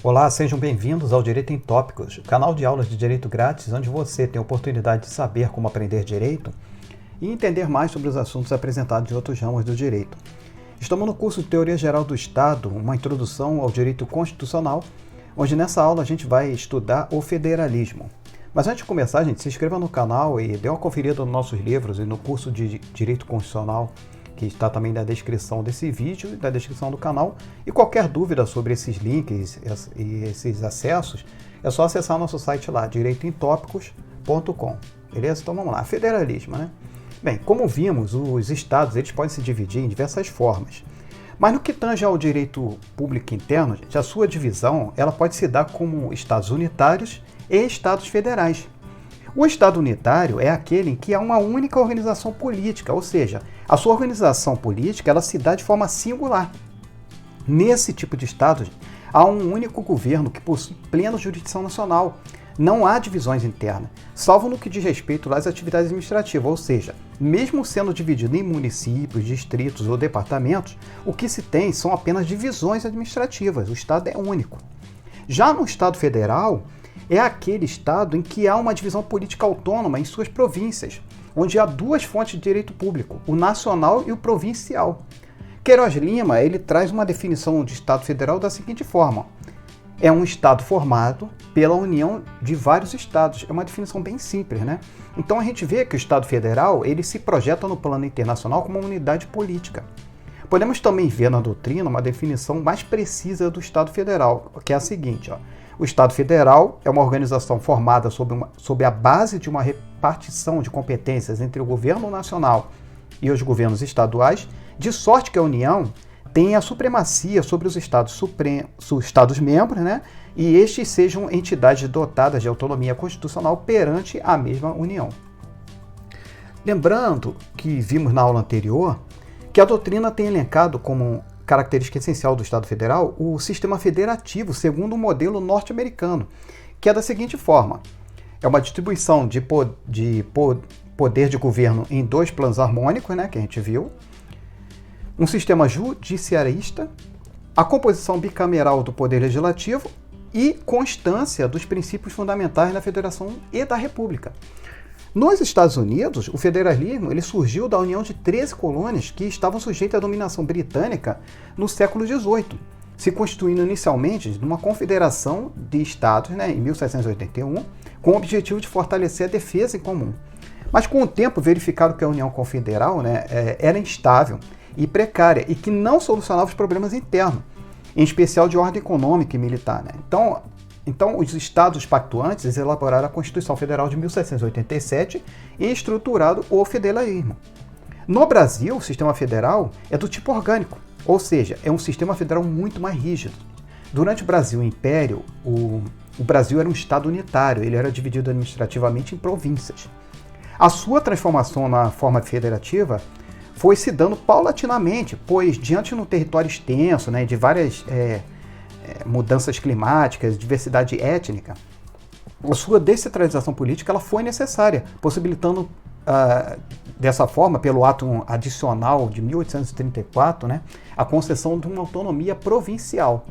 Olá, sejam bem-vindos ao Direito em Tópicos, o canal de aulas de direito grátis onde você tem a oportunidade de saber como aprender direito e entender mais sobre os assuntos apresentados em outros ramos do direito. Estamos no curso de Teoria Geral do Estado, uma introdução ao direito constitucional, onde nessa aula a gente vai estudar o federalismo. Mas antes de começar, gente, se inscreva no canal e dê uma conferida nos nossos livros e no curso de Direito Constitucional, que está também na descrição desse vídeo e na descrição do canal. E qualquer dúvida sobre esses links e esses acessos, é só acessar nosso site lá, direitoemtópicos.com. Beleza? Então vamos lá. Federalismo, né? Bem, como vimos, os estados eles podem se dividir em diversas formas. Mas no que tange ao direito público interno, gente, a sua divisão ela pode se dar como estados unitários e estados federais. O Estado unitário é aquele em que há uma única organização política, ou seja, a sua organização política ela se dá de forma singular. Nesse tipo de Estado, há um único governo que possui plena jurisdição nacional. Não há divisões internas, salvo no que diz respeito às atividades administrativas, ou seja, mesmo sendo dividido em municípios, distritos ou departamentos, o que se tem são apenas divisões administrativas, o Estado é único. Já no Estado federal, é aquele estado em que há uma divisão política autônoma em suas províncias, onde há duas fontes de direito público, o nacional e o provincial. Queiroz Lima ele traz uma definição de Estado federal da seguinte forma: é um estado formado pela união de vários estados. É uma definição bem simples, né? Então a gente vê que o Estado federal ele se projeta no plano internacional como uma unidade política. Podemos também ver na doutrina uma definição mais precisa do Estado federal, que é a seguinte, ó. O Estado federal é uma organização formada sob a base de uma repartição de competências entre o governo nacional e os governos estaduais, de sorte que a União tem a supremacia sobre os Estados membros, né? E estes sejam entidades dotadas de autonomia constitucional perante a mesma União. Lembrando que vimos na aula anterior que a doutrina tem elencado como característica essencial do Estado Federal o sistema federativo segundo o modelo norte-americano, que é da seguinte forma: é uma distribuição de poder de governo em dois planos harmônicos, né, que a gente viu, um sistema judiciarista, a composição bicameral do poder legislativo e constância dos princípios fundamentais da Federação e da República. Nos Estados Unidos, o federalismo ele surgiu da união de 13 colônias que estavam sujeitas à dominação britânica no século XVIII, se constituindo inicialmente numa confederação de estados, né, em 1781, com o objetivo de fortalecer a defesa em comum. Mas com o tempo verificaram que a União Confederal, né, era instável e precária e que não solucionava os problemas internos, em especial de ordem econômica e militar, né? Então, os estados pactuantes elaboraram a Constituição Federal de 1787 e estruturaram o federalismo. No Brasil, o sistema federal é do tipo orgânico, ou seja, é um sistema federal muito mais rígido. Durante o Brasil Império, o Brasil era um estado unitário, ele era dividido administrativamente em províncias. A sua transformação na forma federativa foi se dando paulatinamente, pois diante de um território extenso, né, de várias mudanças climáticas, diversidade étnica, a sua descentralização política ela foi necessária, possibilitando dessa forma, pelo ato adicional de 1834, né, a concessão de uma autonomia provincial.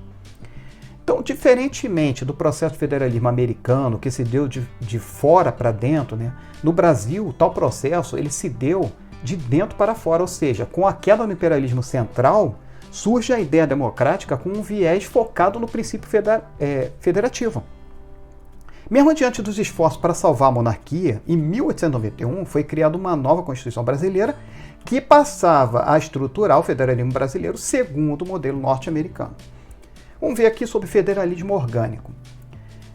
Então, diferentemente do processo de federalismo americano, que se deu de fora para dentro, né, no Brasil, tal processo ele se deu de dentro para fora, ou seja, com a queda do imperialismo central, surge a ideia democrática com um viés focado no princípio federativo. Mesmo diante dos esforços para salvar a monarquia, em 1891 foi criada uma nova Constituição brasileira que passava a estruturar o federalismo brasileiro segundo o modelo norte-americano. Vamos ver aqui sobre federalismo orgânico.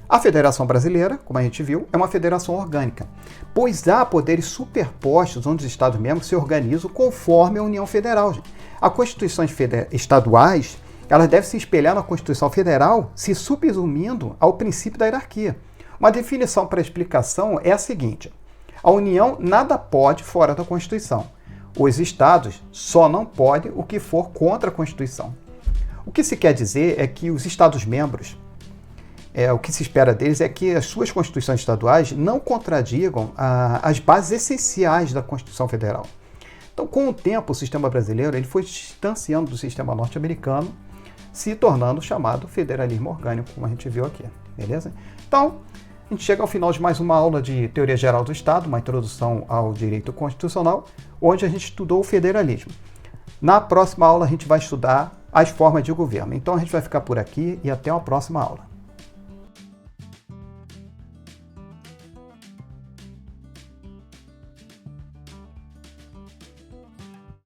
A Federação Brasileira, como a gente viu, é uma federação orgânica, pois há poderes superpostos onde os Estados-membros se organizam conforme a União Federal. As constituições estaduais elas devem se espelhar na Constituição Federal, se subsumindo ao princípio da hierarquia. Uma definição para a explicação é a seguinte: a União nada pode fora da Constituição. Os Estados só não podem o que for contra a Constituição. O que se quer dizer é que os Estados-membros o que se espera deles é que as suas constituições estaduais não contradigam as bases essenciais da Constituição Federal. Então, com o tempo, o sistema brasileiro ele foi se distanciando do sistema norte-americano se tornando o chamado federalismo orgânico, como a gente viu aqui, beleza? Então, a gente chega ao final de mais uma aula de Teoria Geral do Estado, uma introdução ao direito constitucional, onde a gente estudou o federalismo. Na próxima aula a gente vai estudar as formas de governo. Então a gente vai ficar por aqui e até uma próxima aula.